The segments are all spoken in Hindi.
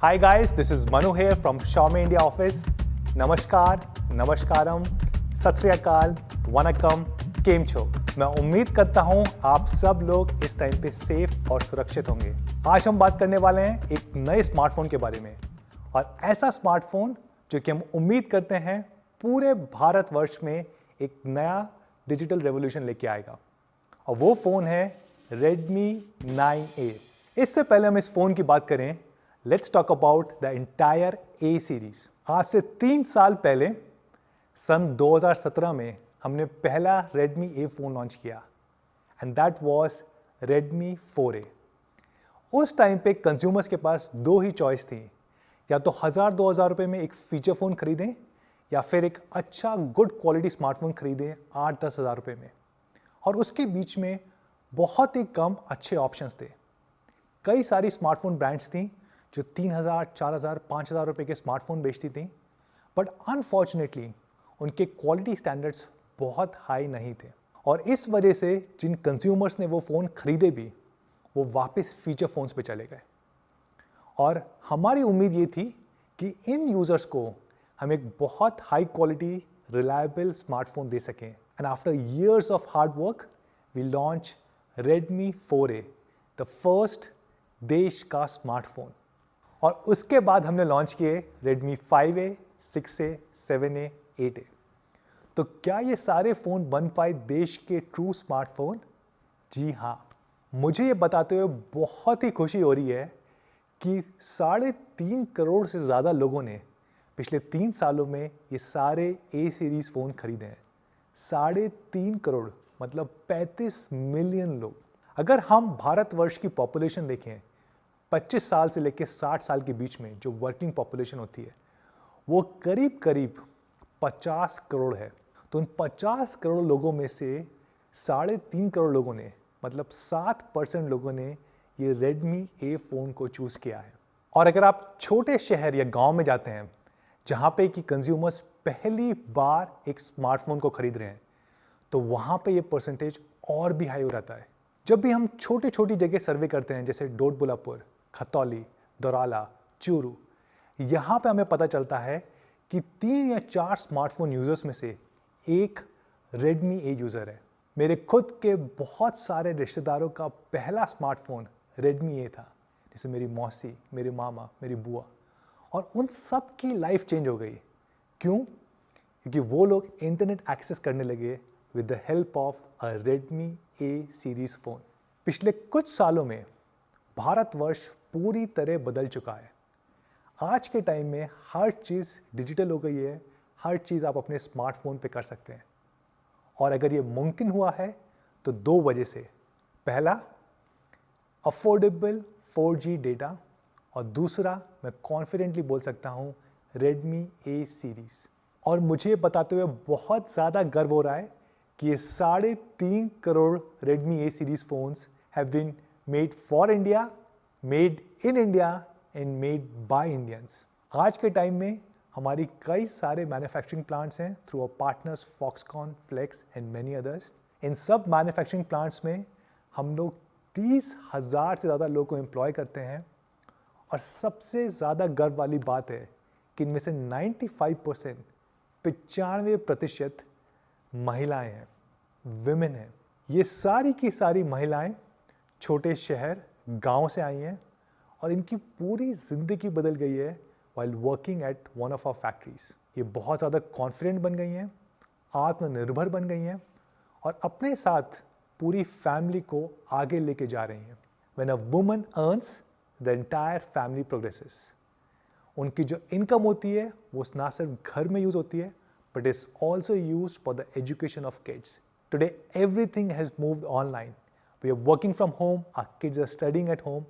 Hi guys, this is Manu here from Xiaomi India office. नमस्कार, नमस्कारम, सत श्री अकाल, वनकम, केम छो। मैं उम्मीद करता हूं आप सब लोग इस टाइम पे सेफ और सुरक्षित होंगे। आज हम बात करने वाले हैं एक नए स्मार्टफोन के बारे में, और ऐसा स्मार्टफोन जो कि हम उम्मीद करते हैं पूरे भारतवर्ष में एक नया डिजिटल रेवोल्यूशन लेके आएगा, और वो फोन है Redmi 9A। इससे पहले हम इस फोन की बात करें, let's talk about the entire A series. आज से 3 साल पहले सन 2017 में हमने पहला Redmi A फोन लॉन्च किया, and that was Redmi 4A। उस टाइम पे कंज्यूमर्स के पास दो ही चॉइस थी, या तो 1000-2000 रुपए में एक फीचर फोन खरीदें, या फिर एक अच्छा गुड क्वालिटी स्मार्टफोन खरीदें 8-10 हज़ार रुपए में। और उसके बीच में बहुत ही कम अच्छे ऑप्शंस थे। कई सारी स्मार्टफोन ब्रांड्स थी जो 3000, 4000, 5000 रुपए के स्मार्टफोन बेचती थी, बट अनफॉर्चुनेटली उनके क्वालिटी स्टैंडर्ड्स बहुत हाई नहीं थे, और इस वजह से जिन कंज्यूमर्स ने वो फ़ोन खरीदे भी, वो वापस फीचर फ़ोन्स पे चले गए। और हमारी उम्मीद ये थी कि इन यूज़र्स को हम एक बहुत हाई क्वालिटी रिलायबल स्मार्टफोन दे सकें। And after years of hard work we launch Redmi 4A, the first देश का स्मार्टफोन। और उसके बाद हमने लॉन्च किए Redmi 5A, 6A, 7A, 8A। तो क्या ये सारे फ़ोन बन पाए देश के ट्रू स्मार्टफोन? जी हाँ, मुझे ये बताते हुए बहुत ही खुशी हो रही है कि 3.5 करोड़ से ज़्यादा लोगों ने पिछले 3 सालों में ये सारे A सीरीज़ फ़ोन खरीदे हैं। 3.5 करोड़ मतलब 35 मिलियन लोग। अगर हम भारतवर्ष की पॉपुलेशन देखें, 25 साल से लेकर 60 साल के बीच में जो वर्किंग पॉपुलेशन होती है, वो करीब करीब 50 करोड़ है। तो उन 50 करोड़ लोगों में से 3.5 करोड़ लोगों ने, मतलब 7% लोगों ने ये Redmi A फ़ोन को चूज़ किया है। और अगर आप छोटे शहर या गांव में जाते हैं, जहां पे कि कंज्यूमर्स पहली बार एक स्मार्टफोन को खरीद रहे हैं, तो वहाँ पे ये परसेंटेज और भी हाई हो जाता है। जब भी हम छोटी छोटी जगह सर्वे करते हैं, जैसे डोडबुलापुर, खतौली, दौराला, चूरू, यहाँ पे हमें पता चलता है कि 3 या 4 स्मार्टफोन यूज़र्स में से एक Redmi A यूज़र है। मेरे खुद के बहुत सारे रिश्तेदारों का पहला स्मार्टफोन Redmi A था, जैसे मेरी मौसी, मेरे मामा, मेरी बुआ, और उन सब की लाइफ चेंज हो गई। क्यों? क्योंकि वो लोग इंटरनेट एक्सेस करने लगे with the help of a Redmi A series phone. पिछले कुछ सालों में भारतवर्ष पूरी तरह बदल चुका है। आज के टाइम में हर चीज़ डिजिटल हो गई है, हर चीज़ आप अपने स्मार्टफोन पे कर सकते हैं। और अगर ये मुमकिन हुआ है तो 2 वजह से। पहला, अफोर्डेबल 4G डेटा, और दूसरा, मैं कॉन्फिडेंटली बोल सकता हूँ, Redmi A सीरीज। और मुझे बताते हुए बहुत ज़्यादा गर्व हो रहा है कि ये 3.5 crore Redmi A series phones have been made for India, made in India and made by Indians. आज के टाइम में हमारी कई सारे मैन्युफैक्चरिंग प्लांट्स हैं through our partners Foxconn, Flex and many others. इन सब मैन्युफैक्चरिंग प्लांट्स में हम लोग 30,000 से ज़्यादा लोगों को एम्प्लॉय करते हैं, और सबसे ज़्यादा गर्व वाली बात है कि इनमें से 95%, 95% महिलाएं हैं, विमेन हैं। ये सारी की सारी महिलाएं छोटे शहर, गांव से आई हैं, और इनकी पूरी ज़िंदगी बदल गई है while working at one of our factories. ये बहुत ज़्यादा कॉन्फिडेंट बन गई हैं, आत्मनिर्भर बन गई हैं, और अपने साथ पूरी फैमिली को आगे लेके जा रही हैं। When a woman earns, the entire family progresses। उनकी जो इनकम होती है वो ना सिर्फ घर में यूज़ होती है, but is also used for the education of kids. Today, everything has moved online. We are working from home, our kids are studying at home,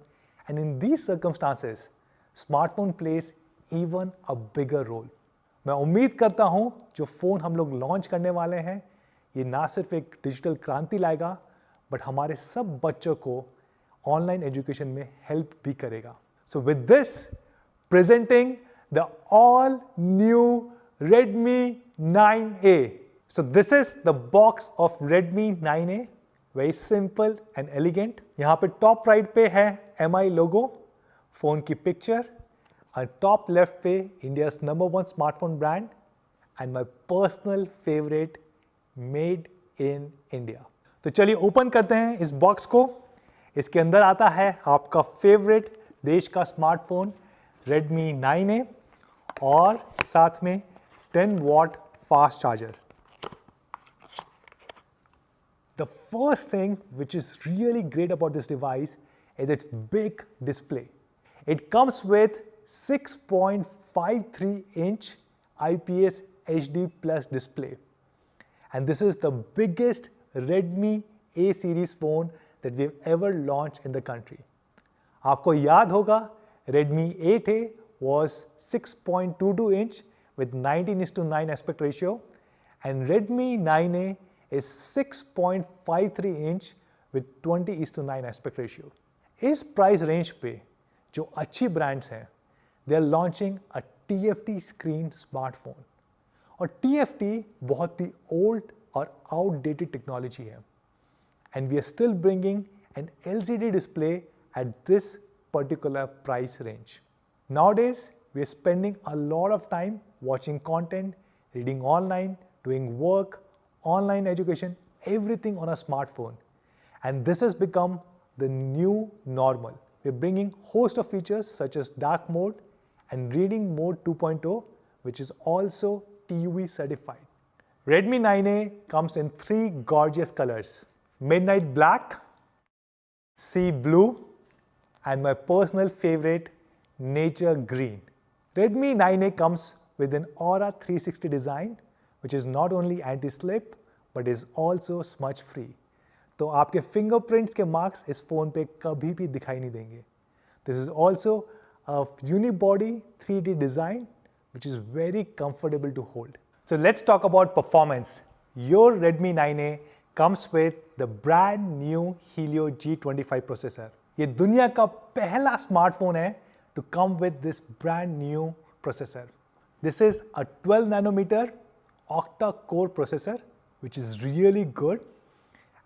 and in these circumstances, smartphone plays even a bigger role. मैं उम्मीद करता हूँ जो फ़ोन हम लोग लॉन्च करने वाले हैं, ये ना सिर्फ एक डिजिटल क्रांति लाएगा, बट हमारे सब बच्चों को ऑनलाइन एजुकेशन में हेल्प भी करेगा। So with this, presenting the all new Redmi 9A. So this is the box of Redmi 9A. Very simple and elegant. यहाँ पे टॉप राइट पे है MI लोगो, फ़ोन की पिक्चर, और टॉप लेफ्ट पे India's number 1 smartphone brand and my personal favourite made in India. तो चलिए ओपन करते हैं इस बॉक्स को। इसके अंदर आता है आपका फेवरेट देश का स्मार्टफोन Redmi 9A और साथ में 10 watt fast charger. The first thing which is really great about this device is its big display. It comes with 6.53-inch IPS HD Plus display. And this is the biggest Redmi A series phone that we've ever launched in the country. आपको याद होगा Redmi 8A was 6.22-inch with 19:9 aspect ratio and Redmi 9A is 6.53-inch with 20:9 aspect ratio. इस प्राइस रेंज पे जो अच्छी ब्रांड्स हैं they are launching a TFT screen smartphone और TFT बहुत ही ओल्ड और आउटडेटेड टेक्नोलॉजी है and we are still bringing an LCD display at this particular price range. Nowadays, we are spending a lot of time watching content, reading online, doing work, online education, everything on a smartphone. And this has become the new normal. We are bringing host of features such as dark mode and reading mode 2.0, which is also TUV certified. Redmi 9A comes in 3 gorgeous colors: Midnight Black, Sea Blue, and my personal favorite, Nature Green. Redmi 9A comes with an Aura 360 design, which is not only anti-slip but is also smudge free. तो आपके fingerprints के marks इस phone पे कभी भी दिखाई नहीं देंगे. This is also a unibody 3D design, which is very comfortable to hold. So let's talk about performance. Your Redmi 9A comes with the brand new Helio G25 processor. ये दुनिया का पहला स्मार्टफोन है to come with this brand new processor. This is a 12 nanometer octa-core processor, which is really good,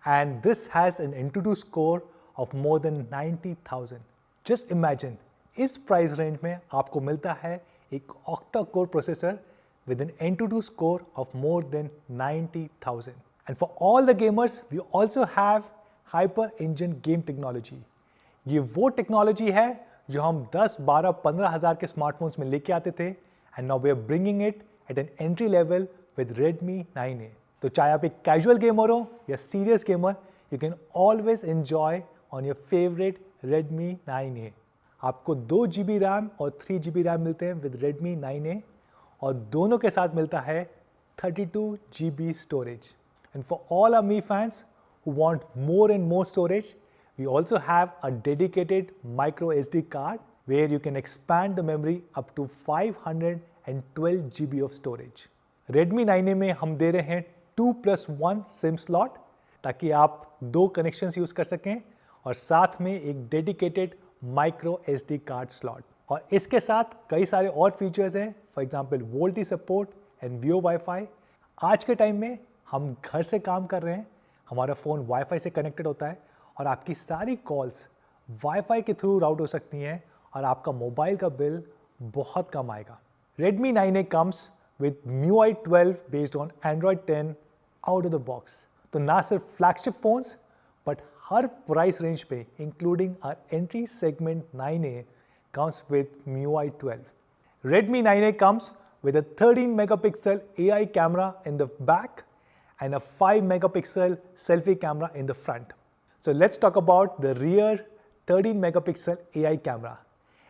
and this has an Antutu score of more than 90,000. Just imagine, इस price range में आपको मिलता है एक octa-core processor with an Antutu score of more than 90,000. And for all the gamers, we also have Hyper Engine game technology. ये वो टेक्नोलॉजी है जो हम 10, 12, 15,000 के स्मार्टफोन्स में लेके आते थे and now we are bringing it at an entry level with Redmi 9A. तो चाहे आप एक कैजुअल गेमर हो या serious gamer, you can always enjoy on your favourite Redmi 9A. आपको 2 GB रैम और 3 GB रैम मिलते हैं विद Redmi 9A और दोनों के साथ मिलता है 32 GB storage. And for all our Mi fans who want more and more storage, we also have a dedicated micro SD card where you can expand the memory up to 512 GB of storage. Redmi 9A में हम दे रहे हैं 2+1 SIM slot ताकि आप 2 कनेक्शंस यूज कर सकें और साथ में एक dedicated micro SD card slot. और इसके साथ कई सारे और फीचर्स हैं, for example VoLTE support and Vio Wi-Fi. आज के टाइम में हम घर से काम कर रहे हैं, हमारा फ़ोन वाईफाई से कनेक्टेड होता है और आपकी सारी कॉल्स वाईफाई के थ्रू राउट हो सकती हैं और आपका मोबाइल का बिल बहुत कम आएगा. Redmi 9A comes with MIUI 12 based on Android 10 out of the box. तो ना सिर्फ फ्लैगशिप फोन्स बट हर प्राइस रेंज पे including our entry segment 9A comes with MIUI 12. Redmi 9A comes with a 13 megapixel AI camera in the back and a 5 megapixel selfie camera in the front. So let's talk about the rear 13 megapixel AI camera.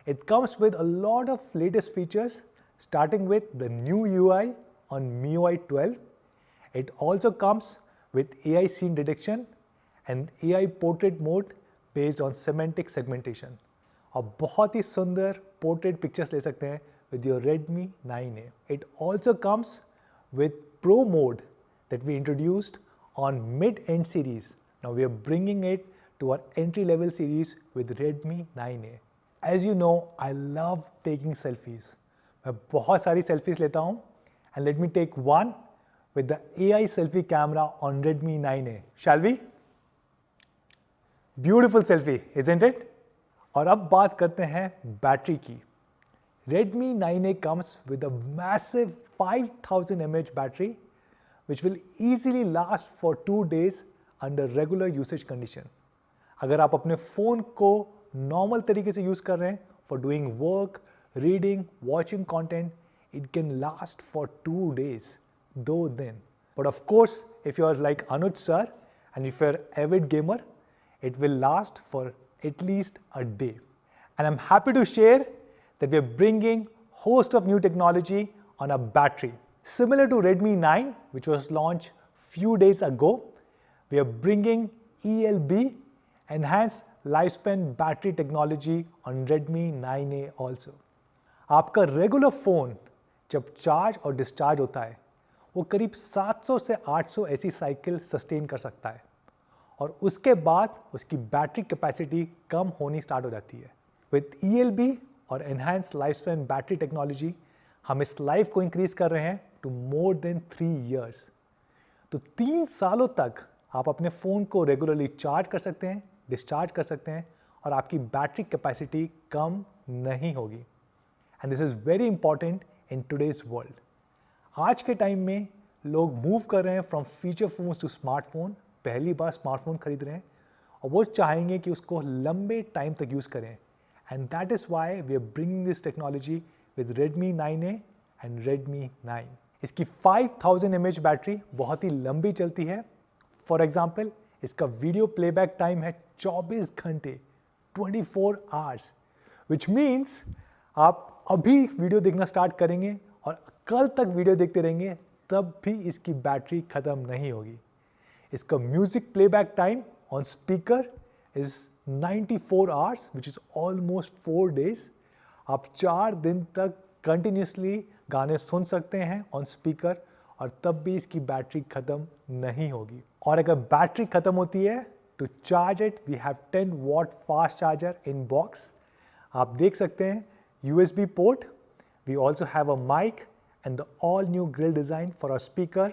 It comes with a lot of latest features starting with the new UI on MIUI 12. It also comes with AI scene detection and AI portrait mode based on semantic segmentation. आप बहुत ही सुंदर portrait pictures ले सकते हैं with your Redmi 9A. It also comes with Pro mode that we introduced on mid-end series. Now we are bringing it to our entry-level series with Redmi 9A. As you know, I love taking selfies. मैं बहुत सारी selfies लेता हूँ and let me take one with the AI selfie camera on Redmi 9A. Shall we? Beautiful selfie, isn't it? और अब बात करते हैं बैटरी की. Redmi 9A comes with a massive 5000 mAh battery which will easily last for 2 days under regular usage condition. अगर आप अपने फ़ोन को नॉर्मल तरीके से यूज़ कर रहे हैं for doing work, reading, watching content, it can last for 2 days, though then. But of course, if you are like Anuj sir and if you're an avid gamer, it will last for at least a day. And I'm happy to share that we're bringing host of new technology on a battery. Similar to Redmi 9, which was launched few days ago, we are bringing ELB, Enhanced Lifespan Battery Technology on Redmi 9A also. आपका रेगुलर फ़ोन जब चार्ज और डिस्चार्ज होता है वो करीब 700 से 800 ऐसी साइकिल सस्टेन कर सकता है और उसके बाद उसकी बैटरी कैपेसिटी कम होनी स्टार्ट हो जाती है. विद ELB और enhance life span battery technology हम इस लाइफ को इंक्रीज कर रहे हैं टू मोर देन 3 years. तो 3 सालों तक आप अपने फ़ोन को रेगुलरली चार्ज कर सकते हैं, डिस्चार्ज कर सकते हैं और आपकी बैटरी कैपेसिटी कम नहीं होगी. And this is very important in today's world. आज के टाइम में लोग मूव कर रहे हैं from feature phones to smartphone. पहली बार स्मार्टफोन खरीद रहे हैं और वो चाहेंगे कि उसको लंबे टाइम तक यूज़ करें. And that is why we are bringing this technology with Redmi 9A and Redmi 9. इसकी 5000 mAh बैटरी बहुत ही लंबी चलती है. फॉर एग्जाम्पल इसका वीडियो प्लेबैक टाइम है 24 घंटे 24 hours, विच मीन्स आप अभी वीडियो देखना स्टार्ट करेंगे और कल तक वीडियो देखते रहेंगे तब भी इसकी बैटरी ख़त्म नहीं होगी. इसका music playback time on speaker is 94 hours, which is almost 4 days. आप 4 दिन तक कंटिन्यूसली गाने सुन सकते हैं ऑन स्पीकर और तब भी इसकी बैटरी ख़त्म नहीं होगी. और अगर बैटरी ख़त्म होती है to charge it we have 10 watt fast charger in box. आप देख सकते हैं USB port. We also have a mic and the all new grill design for our speaker.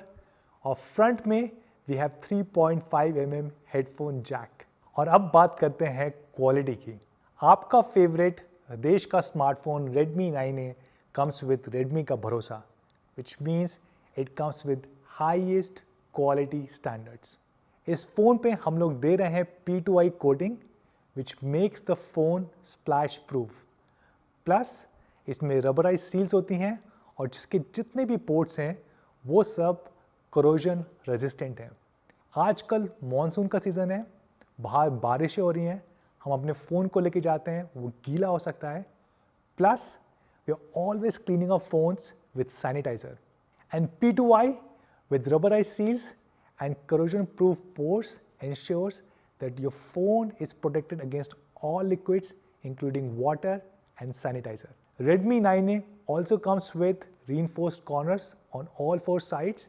और फ्रंट में we have 3.5 mm headphone jack. और अब बात करते हैं क्वालिटी की. आपका फेवरेट देश का smartphone Redmi 9A comes with Redmi का भरोसा, which means it comes with highest quality standards. इस फ़ोन पे हम लोग दे रहे हैं P2I coating which makes the phone splash proof. Plus इसमें रबराइज सील्स होती हैं और जिसके जितने भी पोर्ट्स हैं वो सब कोरोजन रेजिस्टेंट हैं. आजकल मॉनसून का सीज़न है, बाहर बारिशें हो रही हैं, हम अपने फ़ोन को लेके जाते हैं वो गीला हो सकता है. Plus we are always cleaning our phones with sanitiser. And P2I with rubberized seals and corrosion proof pores ensures that your phone is protected against all liquids including water and sanitizer. Redmi 9A also comes with reinforced corners on all 4 sides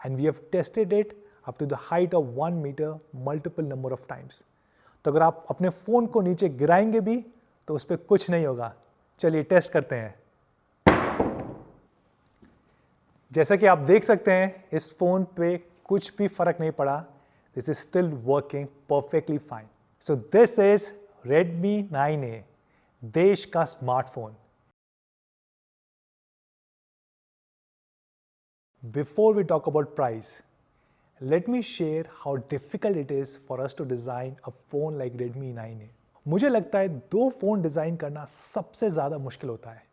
and we have tested it up to the height of 1 meter multiple number of times. तो अगर आप अपने फ़ोन को नीचे गिराएंगे भी तो उस पर कुछ नहीं होगा. चलिए टेस्ट करते हैं. जैसा कि आप देख सकते हैं इस फ़ोन पे कुछ भी फ़र्क नहीं पड़ा. This is still working perfectly fine. So this is Redmi 9A, देश का smartphone. Before we talk about price, let me share how difficult it is for us to design a phone like Redmi 9A. मुझे लगता है 2 फ़ोन डिज़ाइन करना सबसे ज़्यादा मुश्किल होता है.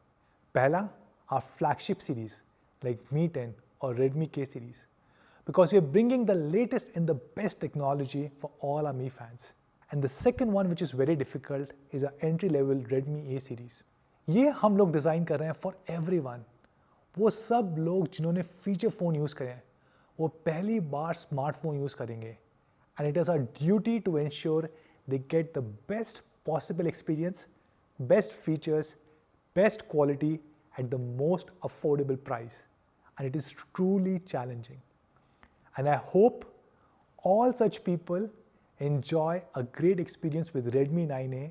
पहला our flagship series like Mi 10 or Redmi K series, because we are bringing the latest and the best technology for all our Mi fans. And the second one which is very difficult is our entry level Redmi A series. ये हम लोग डिज़ाइन कर रहे हैं for everyone. वो सब लोग जिन्होंने फीचर फ़ोन यूज़ करें हैं वो पहली बार स्मार्टफोन यूज़ करेंगे. And it is our duty to ensure they get the best possible experience, best features, best quality at the most affordable price. And it is truly challenging. And I hope all such people enjoy a great experience with Redmi 9A,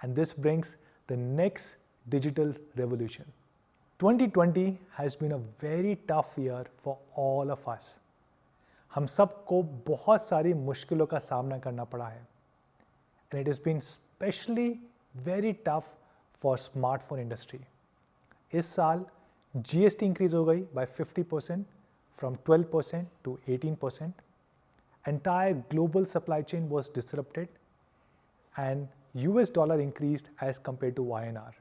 and this brings the next digital revolution. 2020 has been a very tough year for all of us. हम सबको बहुत सारी मुश्किलों का सामना करना पड़ा है. And it has been especially very tough for smartphone industry. इस साल GST इंक्रीज हो गई by 50% from 12% to 18%. Entire global supply chain was disrupted and US dollar increased as compared to INR.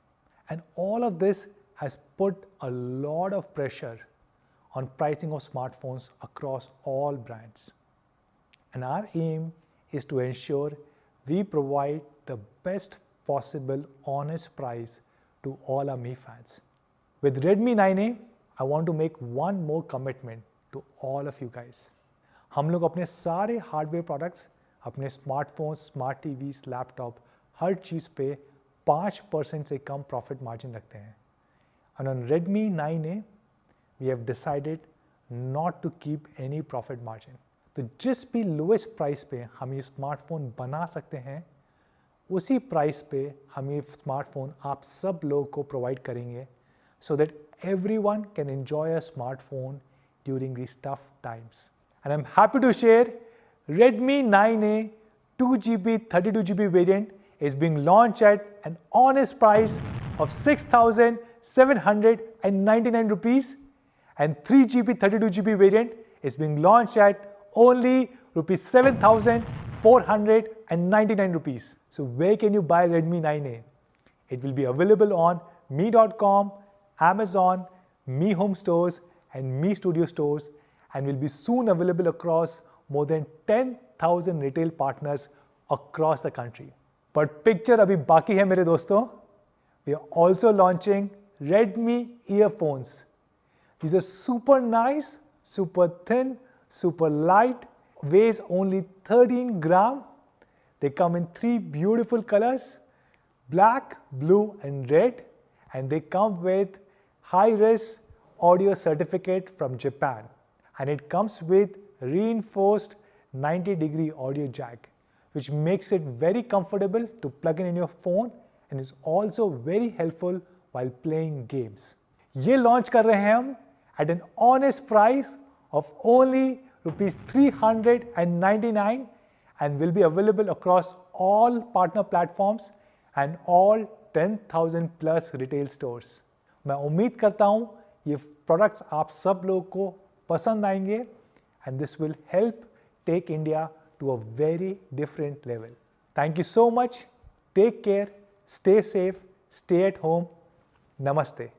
And all of this has put a lot of pressure on pricing of smartphones across all brands. And our aim is to ensure we provide the best possible honest price to all our Mi fans. With Redmi 9A, I want to make one more commitment to all of you guys. हम लोग अपने सारे हार्डवेयर प्रोडक्ट्स, अपने स्मार्टफोन्स, स्मार्ट टीवीज, लैपटॉप, हर चीज़ पे 5% से कम प्रॉफिट मार्जिन रखते हैं. And on Redmi 9A, we have decided not to keep any profit margin. तो जिस भी लोएस्ट प्राइस पे हम ये स्मार्टफोन बना सकते हैं, उसी प्राइस पे हम ये स्मार्टफोन आप सब लोगों को प्रोवाइड करेंगे so that everyone can enjoy a smartphone during these tough times. And I'm happy to share Redmi 9A 2GB 32GB variant is being launched at an honest price of 6,799 rupees, and 3GB 32GB variant is being launched at only rupees 7,499 rupees. So where can you buy Redmi 9A? It will be available on Mi.com, Amazon, Mi Home Stores and Mi Studio Stores, and will be soon available across more than 10,000 retail partners across the country. But picture abhi baki hai mere dosto. We are also launching Redmi earphones. These are super nice, super thin, super light, weighs only 13 gram. They come in 3 beautiful colors, black, blue and red, and they come with high-res audio certificate from Japan, and it comes with reinforced 90-degree audio jack, which makes it very comfortable to plug in your phone and is also very helpful while playing games. ये launch कर रहे हैं हम at an honest price of only rupees 399 and will be available across all partner platforms and all 10,000 plus retail stores. मैं उम्मीद करता हूँ ये प्रोडक्ट्स आप सब लोगों को पसंद आएंगे and this will help take India to a very different level. Thank you so much. Take care. Stay safe. Stay at home. Namaste.